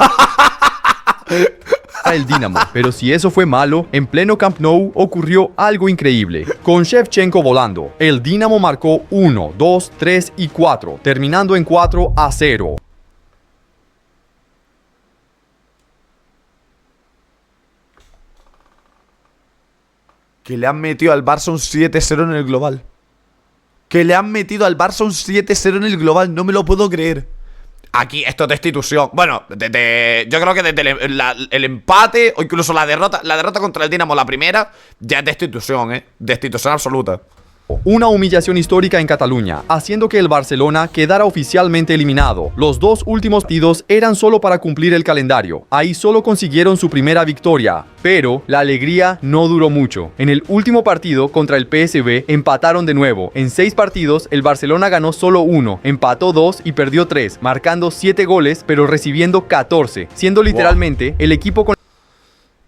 El Dinamo. Pero si eso fue malo, en pleno Camp Nou ocurrió algo increíble. Con Shevchenko volando, el Dinamo marcó 1, 2, 3 y 4, terminando en 4-0. Que le han metido al Barça un 7-0 en el global. Que le han metido al Barça un 7-0 en el global. No me lo puedo creer. Aquí esto es destitución. Bueno, yo creo que desde el empate o incluso la derrota contra el Dinamo, la primera, ya es destitución, destitución absoluta. Una humillación histórica en Cataluña, haciendo que el Barcelona quedara oficialmente eliminado. Los 2 últimos partidos eran solo para cumplir el calendario. Ahí solo consiguieron su primera victoria. Pero la alegría no duró mucho. En el último partido contra el PSV empataron de nuevo. En 6 partidos el Barcelona ganó solo 1, empató 2 y perdió 3, marcando 7 goles pero recibiendo 14, siendo literalmente el equipo con...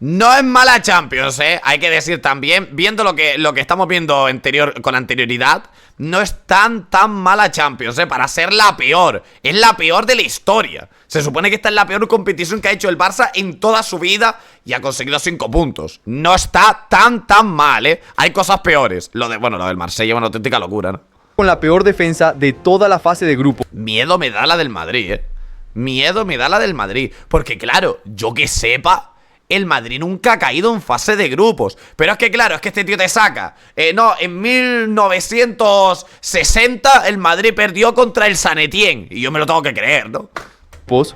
No es mala Champions, hay que decir también, viendo lo que estamos viendo con anterioridad, no es tan mala Champions, para ser la peor. Es la peor de la historia. Se supone que esta es la peor competición que ha hecho el Barça en toda su vida y ha conseguido 5 puntos. No está tan mal, Hay cosas peores. Lo del Marsella es una auténtica locura, ¿no? Con la peor defensa de toda la fase de grupo. Miedo me da la del Madrid, Miedo me da la del Madrid. Porque claro, yo que sepa, el Madrid nunca ha caído en fase de grupos. Pero es que claro, es que este tío te saca. No, en 1960 el Madrid perdió contra el San Etienne. Y yo me lo tengo que creer, ¿no?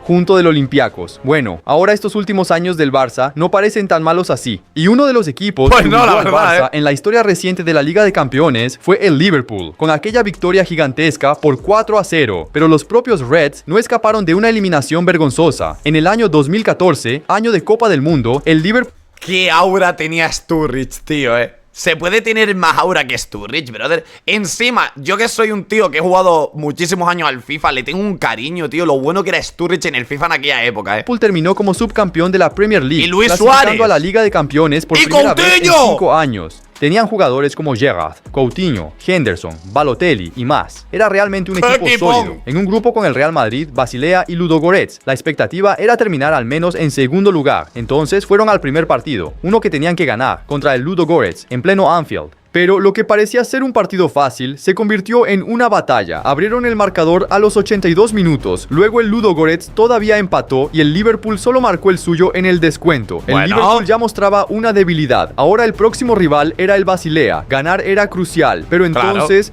Junto del Olympiacos. Bueno, ahora estos últimos años del Barça no parecen tan malos así. Y uno de los equipos que humilló al Barça en la historia reciente de la Liga de Campeones fue el Liverpool, con aquella victoria gigantesca por 4-0. Pero los propios Reds no escaparon de una eliminación vergonzosa. En el año 2014, año de Copa del Mundo, el Liverpool... ¿Qué aura tenía Sturridge, tío, Se puede tener más aura que Sturridge, brother. Encima, yo que soy un tío que he jugado muchísimos años al FIFA, le tengo un cariño, tío. Lo bueno que era Sturridge en el FIFA en aquella época, Liverpool terminó como subcampeón de la Premier League. Y Luis clasificando Suárez. a la Liga de Campeones por ¡Y primera vez en Coutinho! 5 años. Tenían jugadores como Gerrard, Coutinho, Henderson, Balotelli y más. Era realmente un equipo ¡Equipón! sólido. En un grupo con el Real Madrid, Basilea y Ludogorets. La expectativa era terminar al menos en segundo lugar. Entonces fueron al primer partido, uno que tenían que ganar, contra el Ludogorets, en pleno Anfield. Pero lo que parecía ser un partido fácil se convirtió en una batalla. Abrieron el marcador a los 82 minutos, luego el Ludogorets todavía empató y el Liverpool solo marcó el suyo en el descuento. El Bueno. Liverpool ya mostraba una debilidad. Ahora el próximo rival era el Basilea. Ganar era crucial, pero Claro. entonces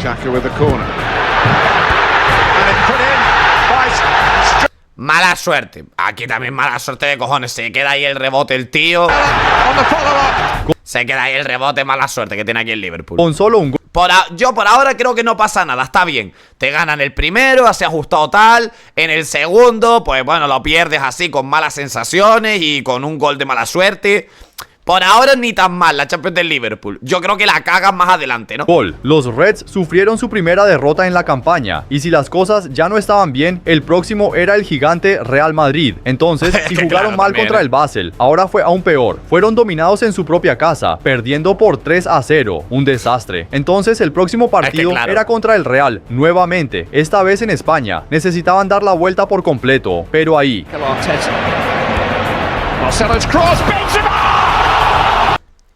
Xhaka with the corner. And it's put in by Mala suerte. Aquí también mala suerte de cojones. Se queda ahí el rebote el tío. on the follow-up. Se queda ahí el rebote, mala suerte que tiene aquí el Liverpool. con solo un gol Yo por ahora creo que no pasa nada, está bien. Te ganan el primero, has ajustado tal. En el segundo, pues bueno, lo pierdes así con malas sensaciones y con un gol de mala suerte. Por ahora ni tan mal la Champions del Liverpool. Yo creo que la cagan más adelante, ¿no? gol. Los Reds sufrieron su primera derrota en la campaña, y si las cosas ya no estaban bien, el próximo era el gigante Real Madrid. Entonces, si jugaron Claro, mal también, contra el Basel, ahora fue aún peor. Fueron dominados en su propia casa, perdiendo por 3-0, un desastre. Entonces, el próximo partido claro. era contra el Real, nuevamente, esta vez en España. Necesitaban dar la vuelta por completo, pero ahí Arteta. Marcelo's cross. Benzema.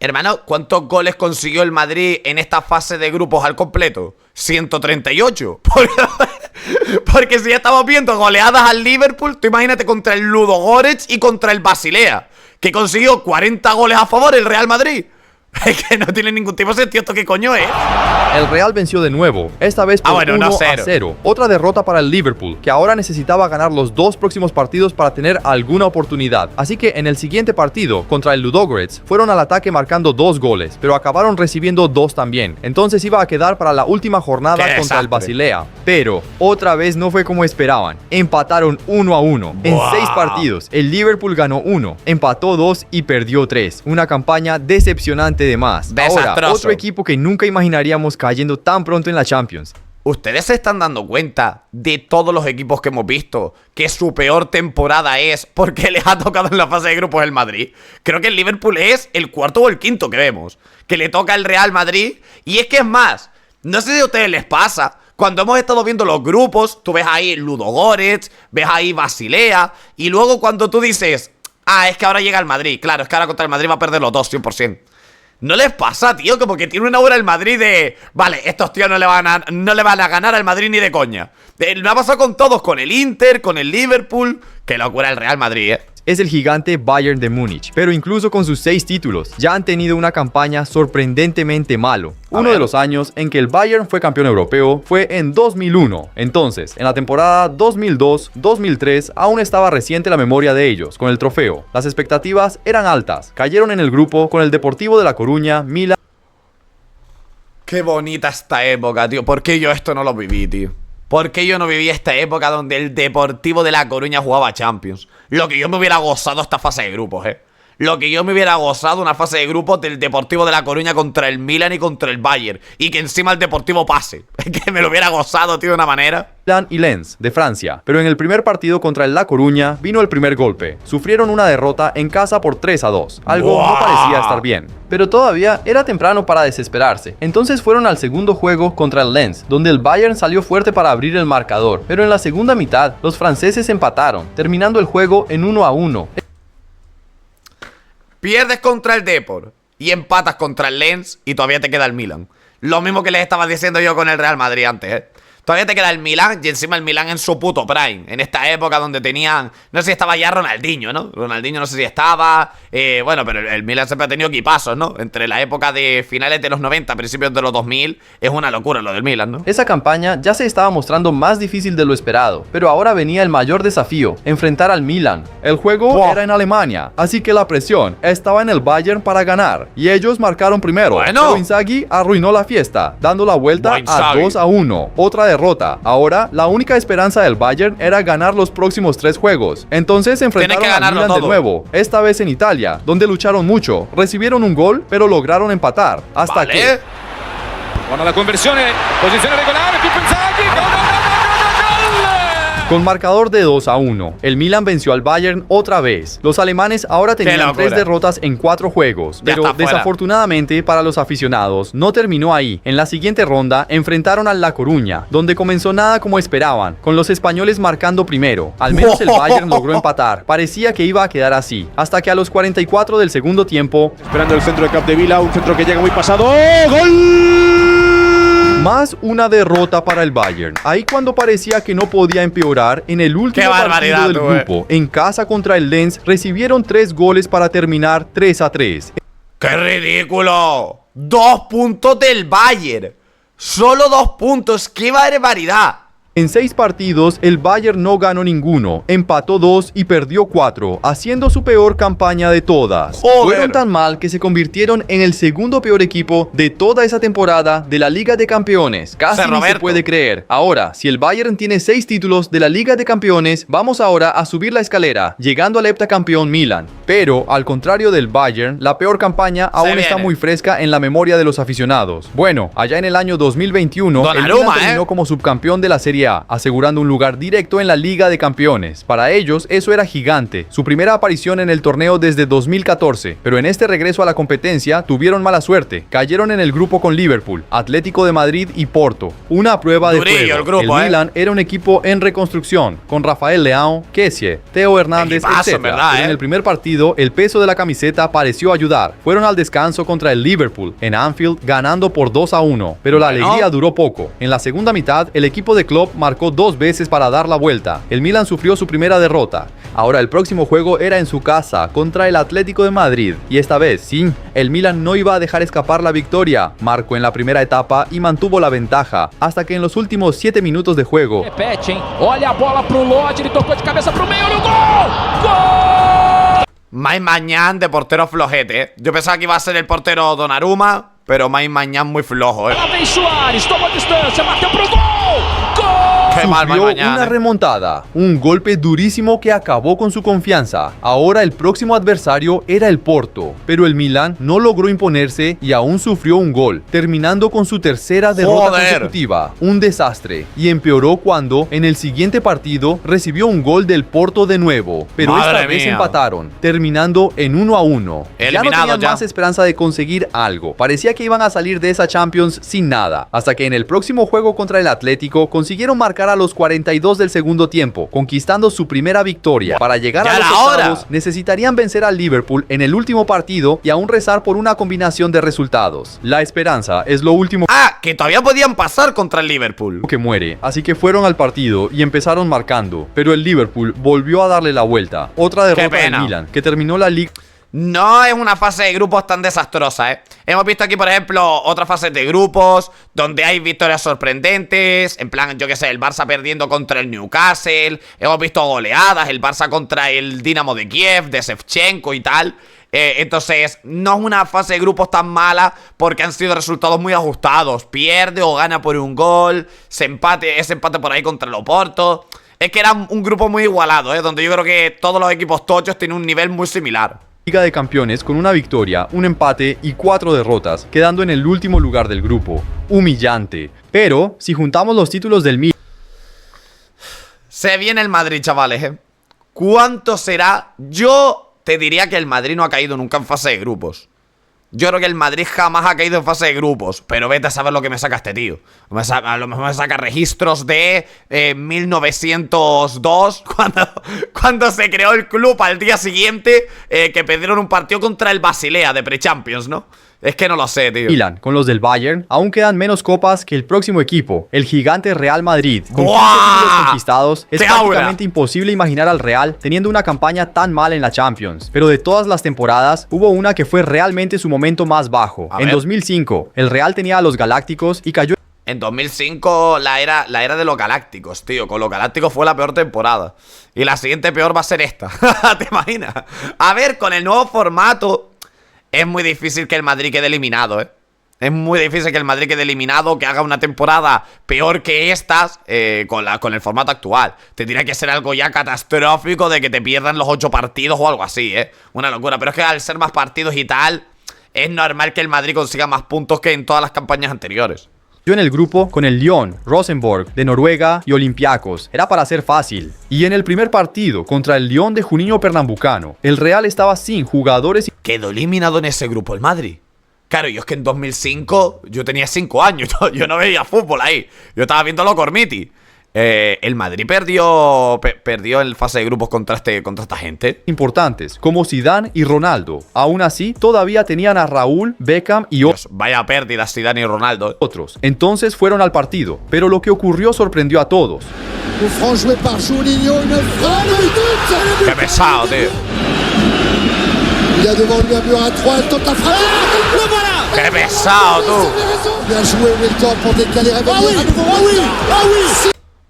Hermano, ¿cuántos goles consiguió el Madrid en esta fase de grupos al completo? 138. Porque si ya estamos viendo goleadas al Liverpool, tú imagínate contra el Ludogorets y contra el Basilea, que consiguió 40 goles a favor el Real Madrid. Es que no tiene ningún tipo de sentido esto que coño es. el Real venció de nuevo, esta vez por bueno, 1-0. 1-0. Otra derrota para el Liverpool, que ahora necesitaba ganar los 2 próximos partidos para tener alguna oportunidad. Así que en el siguiente partido, contra el Ludogorets, fueron al ataque marcando 2 goles, pero acabaron recibiendo 2 también. Entonces iba a quedar para la última jornada ¡Qué contra el desastre! Basilea. Pero, otra vez no fue como esperaban. Empataron 1-1. En ¡Buah! 6 partidos, el Liverpool ganó 1, empató 2 y perdió 3. Una campaña decepcionante de más. Ahora, Desastroso. otro equipo que nunca imaginaríamos cayendo tan pronto en la Champions. ¿Ustedes se están dando cuenta de todos los equipos que hemos visto que su peor temporada es porque les ha tocado en la fase de grupos el Madrid? Creo que el Liverpool es el cuarto o el quinto que vemos, que le toca el Real Madrid. Y es que es más, no sé si a ustedes les pasa, cuando hemos estado viendo los grupos, tú ves ahí Ludogorets, ves ahí Basilea, y luego cuando tú dices, es que ahora llega el Madrid, claro, es que ahora contra el Madrid va a perder los dos, 100%. ¿No les pasa, tío? Como que tiene una aura el Madrid de... Vale, estos tíos no le van a ganar al Madrid ni de coña. Me ha pasado con todos, con el Inter, con el Liverpool. Qué locura el Real Madrid, Es el gigante Bayern de Múnich, pero incluso con sus 6 títulos, ya han tenido una campaña sorprendentemente malo. Uno de los años en que el Bayern fue campeón europeo fue en 2001. Entonces, en la temporada 2002-2003 aún estaba reciente la memoria de ellos con el trofeo. Las expectativas eran altas. Cayeron en el grupo con el Deportivo de La Coruña, Milan. Qué bonita esta época, tío. ¿Por qué yo esto no lo viví, tío? ¿Por qué yo no viví esta época donde el Deportivo de La Coruña jugaba Champions? Lo que yo me hubiera gozado esta fase de grupos, Lo que yo me hubiera gozado una fase de grupos del Deportivo de La Coruña contra el Milan y contra el Bayern. Y que encima el Deportivo pase. Es que me lo hubiera gozado, tío, de una manera. Y Lens, de Francia, pero en el primer partido contra el La Coruña vino el primer golpe. Sufrieron una derrota en casa por 3-2, algo ¡Buah! no parecía estar bien. Pero todavía era temprano para desesperarse. Entonces fueron al segundo juego contra el Lens, donde el Bayern salió fuerte para abrir el marcador, pero en la segunda mitad los franceses empataron, terminando el juego en 1-1. Pierdes contra el Depor y empatas contra el Lens y todavía te queda el Milan. Lo mismo que les estaba diciendo yo con el Real Madrid antes, Todavía te queda el Milan y encima el Milan en su puto prime. En esta época donde tenían... No sé si estaba ya Ronaldinho, ¿no? Ronaldinho no sé si estaba... bueno, pero el Milan siempre ha tenido equipazos, ¿no? Entre la época de finales de los 90, principios de los 2000, es una locura lo del Milan, ¿no? Esa campaña ya se estaba mostrando más difícil de lo esperado, pero ahora venía el mayor desafío, enfrentar al Milan. El juego era en Alemania, así que la presión estaba en el Bayern para ganar, y ellos marcaron primero. Bueno. Pero Inzaghi arruinó la fiesta, dando la vuelta a 2-1. Otra derrota. Ahora, la única esperanza del Bayern era ganar los próximos 3 juegos. Entonces se enfrentaron al Milan de nuevo, esta vez en Italia, donde lucharon mucho. Recibieron un gol, pero lograron empatar. Hasta que... Buona la conversione, posizione regolare, più pensati, gol, gol, gol, gol, gol! Con marcador de 2-1, el Milan venció al Bayern otra vez. Los alemanes ahora tenían 3 derrotas en 4 juegos, pero desafortunadamente para los aficionados no terminó ahí. En la siguiente ronda enfrentaron al La Coruña, donde comenzó nada como esperaban, con los españoles marcando primero. Al menos el Bayern logró empatar. Parecía que iba a quedar así, hasta que a los 44 del segundo tiempo, Esperando el centro de Capdevila, un centro que llega muy pasado. ¡Oh, gol! más una derrota para el Bayern. Ahí cuando parecía que no podía empeorar, en el último partido del grupo, en casa contra el Lens, recibieron 3 goles para terminar 3-3. ¡Qué ridículo! 2 puntos del Bayern. Solo 2 puntos. ¡Qué barbaridad! En 6 partidos, el Bayern no ganó ninguno, empató 2 y perdió 4, haciendo su peor campaña de todas. Fueron tan mal que se convirtieron en el segundo peor equipo de toda esa temporada de la Liga de Campeones. Casi ni se puede creer. Ahora, si el Bayern tiene 6 títulos de la Liga de Campeones, vamos ahora a subir la escalera, llegando al heptacampeón Milan. Pero, al contrario del Bayern, la peor campaña aún está muy fresca en la memoria de los aficionados. Bueno, allá en el año 2021, el Milan terminó como subcampeón de la Serie A, asegurando un lugar directo en la Liga de Campeones. Para ellos, eso era gigante, su primera aparición en el torneo desde 2014, pero en este regreso a la competencia tuvieron mala suerte, cayeron en el grupo con Liverpool, Atlético de Madrid y Porto, una prueba de fuego. El Milan era un equipo en reconstrucción, con Rafael Leão, Kessie, Theo Hernández, etc. Pero en el primer partido, el peso de la camiseta pareció ayudar. Fueron al descanso contra el Liverpool, en Anfield, ganando por 2-1, pero la alegría duró poco. En la segunda mitad, el equipo de Klopp marcó 2 veces para dar la vuelta. El Milan sufrió su primera derrota. Ahora el próximo juego era en su casa contra el Atlético de Madrid y esta vez, sí, el Milan no iba a dejar escapar la victoria. Marcó en la primera etapa y mantuvo la ventaja hasta que en los últimos 7 minutos de juego, Olha a bola pro Lodge, ele tocou de cabeça pro meio, no gol! ¡Gol! Mike Mañán de portero flojete, Yo pensaba que iba a ser el portero Donnarumma, pero Mike Mañán muy flojo, Lá vem Suárez, tomou distância, bateu pro gol! Gol! Sufrió una remontada, un golpe durísimo que acabó con su confianza. Ahora el próximo adversario era el Porto, pero el Milan no logró imponerse y aún sufrió un gol, terminando con su tercera derrota consecutiva. Un desastre, y empeoró cuando, en el siguiente partido, recibió un gol del Porto de nuevo, pero esta vez empataron, terminando en 1-1. Ya no tenían más esperanza de conseguir algo. Parecía que iban a salir de esa Champions sin nada, hasta que en el próximo juego contra el Atlético consiguieron marcar a los 42 del segundo tiempo, conquistando su primera victoria. Para llegar a los octavos, necesitarían vencer al Liverpool en el último partido y aún rezar por una combinación de resultados. La esperanza es lo último que todavía podían pasar contra el Liverpool, que muere, así que fueron al partido y empezaron marcando, pero el Liverpool volvió a darle la vuelta. Otra derrota del Milan, que terminó la Liga. No es una fase de grupos tan desastrosa, Hemos visto aquí, por ejemplo, otras fases de grupos donde hay victorias sorprendentes. En plan, yo que sé, el Barça perdiendo contra el Newcastle. Hemos visto goleadas, el Barça contra el Dinamo de Kiev, de Shevchenko y tal. Entonces, no es una fase de grupos tan mala porque han sido resultados muy ajustados. Pierde o gana por un gol, ese empate por ahí contra el Oporto. Es que era un grupo muy igualado, donde yo creo que todos los equipos tochos tienen un nivel muy similar. Liga de Campeones con una victoria, un empate y 4 derrotas, quedando en el último lugar del grupo. Humillante. Pero, si juntamos los títulos del Milan... Se viene el Madrid, chavales, ¿Cuánto será? Yo te diría que el Madrid no ha caído nunca en fase de grupos. Yo creo que el Madrid jamás ha caído en fase de grupos. Pero vete a saber lo que me saca este tío. A lo mejor me saca registros de 1902 cuando se creó el club al día siguiente, que perdieron un partido contra el Basilea de Pre-Champions, ¿no? Es que no lo sé, tío. Milan, con los del Bayern, aún quedan menos copas que el próximo equipo, el gigante Real Madrid. Con 15 títulos conquistados, es prácticamente imposible imaginar al Real teniendo una campaña tan mala en la Champions. Pero de todas las temporadas, hubo una que fue realmente su momento más bajo. En 2005, el Real tenía a los Galácticos y cayó... En 2005 la era de los Galácticos, tío. Con los Galácticos fue la peor temporada. Y la siguiente peor va a ser esta. ¿Te imaginas? A ver, con el nuevo formato... Es muy difícil que el Madrid quede eliminado, Es muy difícil que el Madrid quede eliminado, que haga una temporada peor que estas con el formato actual. Tendría que ser algo ya catastrófico de que te pierdan los 8 partidos o algo así, Una locura. Pero es que al ser más partidos y tal, es normal que el Madrid consiga más puntos que en todas las campañas anteriores. Yo en el grupo con el Lyon, Rosenborg de Noruega y Olympiacos. Era para ser fácil. Y en el primer partido contra el Lyon de Juninho Pernambucano, el Real estaba sin jugadores. Quedó eliminado en ese grupo el Madrid. Claro, yo es que en 2005 yo tenía 5 años, yo no veía fútbol ahí. Yo estaba viendo los Cormiti. El Madrid perdió el fase de grupos contra esta gente. Importantes, como Zidane y Ronaldo. Aún así, todavía tenían a Raúl, Beckham y Dios, vaya pérdida Zidane y Ronaldo. Otros. Entonces fueron al partido, pero lo que ocurrió sorprendió a todos. Qué pesado, tío. ¡Qué pesado, tú!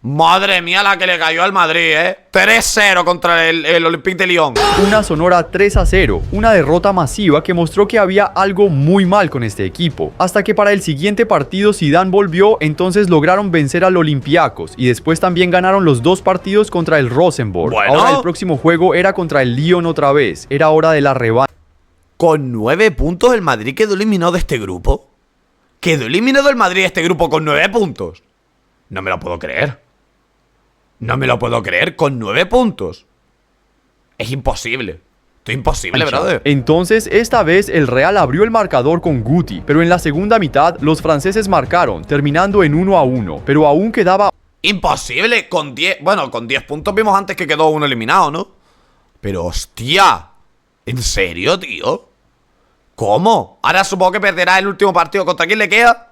Madre mía la que le cayó al Madrid, 3-0 contra el Olympique de Lyon. Una sonora 3-0, una derrota masiva que mostró que había algo muy mal con este equipo. Hasta que para el siguiente partido Zidane volvió, entonces lograron vencer al Olympiacos y después también ganaron los 2 partidos contra el Rosenborg. Bueno. Ahora el próximo juego era contra el Lyon otra vez, era hora de la revancha. Con 9 puntos el Madrid quedó eliminado de este grupo. ¿Quedó eliminado el Madrid de este grupo con 9 puntos? No me lo puedo creer. No me lo puedo creer, con 9 puntos. Es imposible. Esto es imposible, brother. Entonces, esta vez el Real abrió el marcador con Guti, pero en la segunda mitad los franceses marcaron, terminando en 1-1, pero aún quedaba... Imposible, con 10... Bueno, con 10 puntos vimos antes que quedó uno eliminado, ¿no? Pero, hostia, ¿en serio, tío? ¿Cómo? Ahora supongo que perderá el último partido. ¿Contra quién le queda?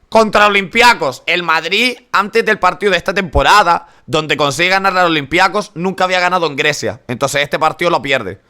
Contra Olympiacos. El Madrid, antes del partido de esta temporada, donde consigue ganar a Olympiacos, nunca había ganado en Grecia. Entonces este partido lo pierde.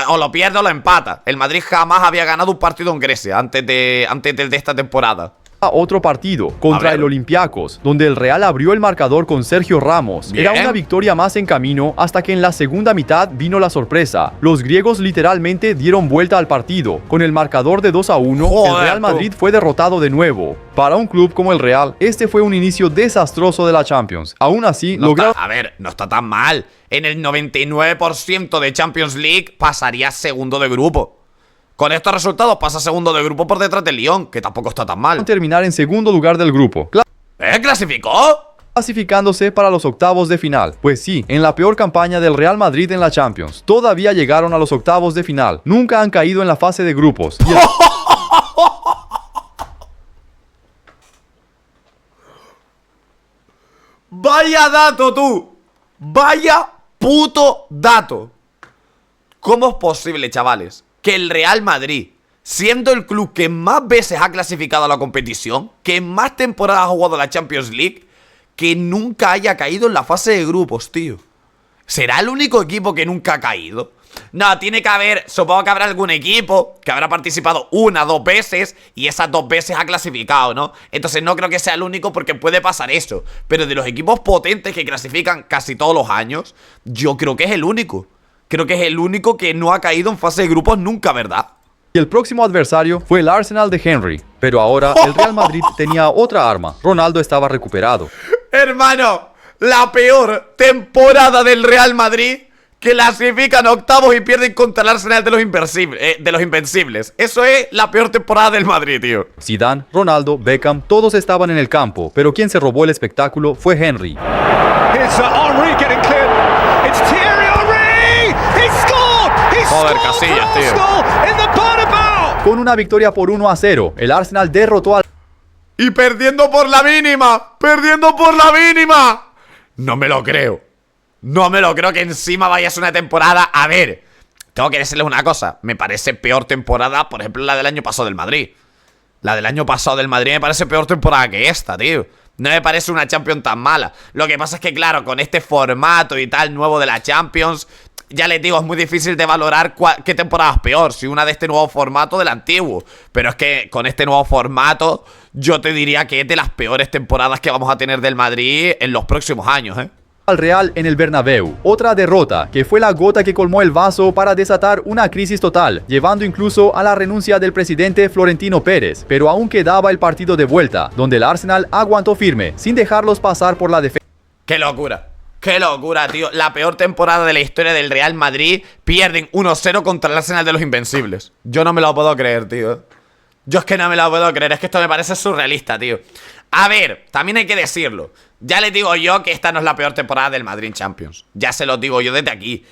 O lo pierde o lo empata. El Madrid jamás había ganado un partido en Grecia antes de esta temporada. Otro partido contra el Olympiacos, donde el Real abrió el marcador con Sergio Ramos. Bien. Era una victoria más en camino hasta que en la segunda mitad vino la sorpresa. Los griegos literalmente dieron vuelta al partido. Con el marcador de 2-1, Joder, el Real Madrid fue derrotado de nuevo. Para un club como el Real, este fue un inicio desastroso de la Champions. Aún así, lograron... A ver, no está tan mal. En el 99% de Champions League pasaría segundo de grupo. Con estos resultados pasa segundo de grupo por detrás del Lyon, que tampoco está tan mal. terminar en segundo lugar del grupo. ¿Clasificó? Clasificándose para los octavos de final. Pues sí, en la peor campaña del Real Madrid en la Champions, todavía llegaron a los octavos de final. Nunca han caído en la fase de grupos. Y Vaya dato, tú. Vaya puto dato. ¿Cómo es posible, chavales, que el Real Madrid, siendo el club que más veces ha clasificado a la competición, que más temporadas ha jugado la Champions League, que nunca haya caído en la fase de grupos, tío? ¿Será el único equipo que nunca ha caído? No, tiene que haber, supongo que habrá algún equipo que habrá participado 1 o 2 veces y esas 2 veces ha clasificado, ¿no? Entonces no creo que sea el único porque puede pasar eso. Pero de los equipos potentes que clasifican casi todos los años, yo creo que es el único. Creo que es el único que no ha caído en fase de grupos nunca, ¿verdad? Y el próximo adversario fue el Arsenal de Henry. Pero ahora el Real Madrid tenía otra arma. Ronaldo estaba recuperado. Hermano, la peor temporada del Real Madrid, que clasifican octavos y pierden contra el Arsenal de los Invencibles. Eso es la peor temporada del Madrid, tío. Zidane, Ronaldo, Beckham, todos estaban en el campo. Pero quien se robó el espectáculo fue Henry. Joder, Casillas, tío. Con una victoria por 1-0, el Arsenal derrotó al... Y perdiendo por la mínima. ¡Perdiendo por la mínima! No me lo creo. No me lo creo que encima vaya a ser una temporada. A ver, tengo que decirles una cosa. Me parece peor temporada, por ejemplo, la del año pasado del Madrid. La del año pasado del Madrid me parece peor temporada que esta, tío. No me parece una Champions tan mala. Lo que pasa es que, claro, con este formato y tal nuevo de la Champions, ya les digo, es muy difícil de valorar qué temporada es peor, si una de este nuevo formato o del antiguo. Pero es que con este nuevo formato, yo te diría que es de las peores temporadas que vamos a tener del Madrid en los próximos años, al Real en el Bernabéu. Otra derrota, que fue la gota que colmó el vaso para desatar una crisis total, llevando incluso a la renuncia del presidente Florentino Pérez. Pero aún quedaba el partido de vuelta, donde el Arsenal aguantó firme, sin dejarlos pasar por la defensa. ¡Qué locura! ¡Qué locura, tío! La peor temporada de la historia del Real Madrid. Pierden 1-0 contra el Arsenal de los Invencibles. Yo no me lo puedo creer, tío. Yo es que no me lo puedo creer. Es que esto me parece surrealista, tío. A ver, también hay que decirlo. Ya les digo yo que esta no es la peor temporada del Madrid en Champions. Ya se lo digo yo desde aquí.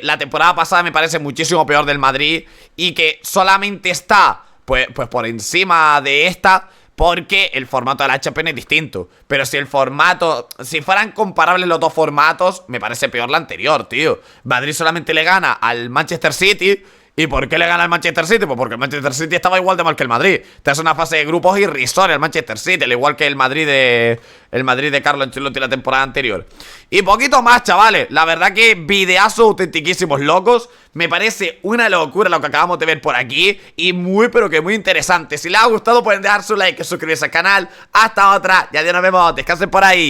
La temporada pasada me parece muchísimo peor del Madrid. Y que solamente está, pues por encima de esta, porque el formato de la Champions es distinto. Pero si el formato, si fueran comparables los dos formatos, me parece peor la anterior, tío. Madrid solamente le gana al Manchester City. ¿Y por qué le gana al Manchester City? Pues porque el Manchester City estaba igual de mal que el Madrid. Te hace una fase de grupos irrisoria el Manchester City, al igual que el Madrid de Carlo Ancelotti la temporada anterior. Y poquito más, chavales. La verdad que videazos autentiquísimos locos. Me parece una locura lo que acabamos de ver por aquí. Y muy, pero que muy interesante. Si les ha gustado pueden dejar su like y suscribirse al canal. Hasta otra. Ya nos vemos. Descansen por ahí.